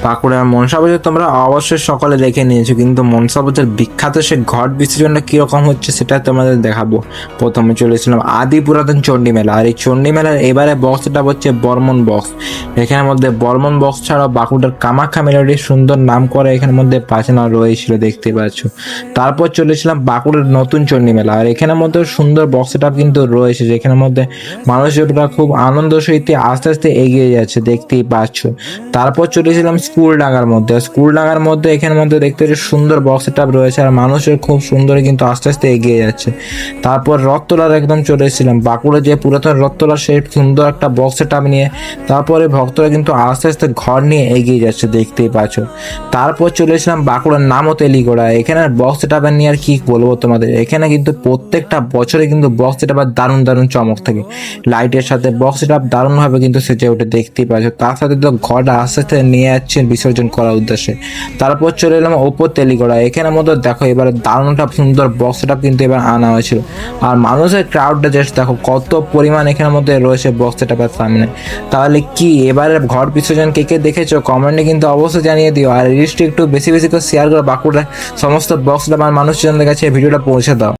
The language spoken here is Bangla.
বাঁকুড়ার মনসা পুজো তোমরা অবশ্যই সকলে দেখে নিয়েছো, কিন্তু মনসা পুজোর বিখ্যাত সে ঘট বিসর্জনটা কিরকম হচ্ছে সেটা তোমাদের দেখাবো। প্রথমে চলেছিলাম আদি পুরাতন চণ্ডী মেলা, আর এই চণ্ডী মেলার এবারে বক্সটা হচ্ছে বর্মন বক্স। এখানের মধ্যে বর্মন বক্স ছাড়াও বাঁকুড়ার কামাখ্যা মেলোডি সুন্দর নাম করে এখানের মধ্যে বাজনা রয়েছিল, দেখতে পাচ্ছ। তারপর চলেছিলাম বাঁকুড়ার নতুন চণ্ডী মেলা, আর এখানের মধ্যে সুন্দর বক্স সেটআপ কিন্তু রয়েছে, যেখানের মধ্যে মানুষরা খুব আনন্দ সহিত আস্তে আস্তে এগিয়ে যাচ্ছে, দেখতেই পাচ্ছ। তারপর চলেছিলাম স্কুল ডাঙ্গার মধ্যে। স্কুল ডাঙ্গার মধ্যে এখানের মধ্যে দেখতে পাচ্ছি সুন্দর বক্স সেটআপ রয়েছে, আর মানুষের খুব সুন্দর কিন্তু আস্তে আস্তে এগিয়ে যাচ্ছে। তারপর রথতলার একদম চলে এসেছিলাম, বাঁকুড়া যে পুরাতন রথতলা সেই সুন্দর একটা বক্স সেটআপ নিয়ে। তারপরে ভক্তরা কিন্তু আস্তে আস্তে ঘর নিয়ে এগিয়ে যাচ্ছে, দেখতেই পাচ্ছ। তারপর চলে এসেছিলাম বাঁকুড়ার নামও তেলিগোড়া। এখানে বক্স সেটআপ নিয়ে আর কি বলবো তোমাদের, এখানে কিন্তু প্রত্যেকটা বছরে কিন্তু বক্স সেটআপ দারুণ দারুণ চমক থাকে। লাইটের সাথে বক্স সেটআপ দারুণভাবে কিন্তু সেজে ওঠে, দেখতেই পাচ্ছ। তার সাথে তো ঘরটা আস্তে আস্তে নিয়ে যাচ্ছেন বিসর্জন করার উদ্দেশ্যে। তারপর চলে এলাম ওপর তেলিগোড়া। এখানের মধ্যে দেখো এবারে দারুণটা সুন্দর বক্স সেটআপ কিন্তু এবার আনা হয়েছিল, আর মানুষের ক্রাউডটা জাস্ট দেখো কত পরিমাণ এখানের মধ্যে রয়েছে বক্স সেটআপের সামনে। তাহলে কি এবারে ঘর বিসর্জন কে কে দেখেছো কমেন্টে কিন্তু অবশ্যই জানিয়ে দিও, আর রিলসটি একটু বেশি বেশি করে শেয়ার করে বাঁকুড়ার সমস্ত বক্স সেটআপ আর মানুষজনদের কাছে ভিডিওটা পৌঁছে দাও।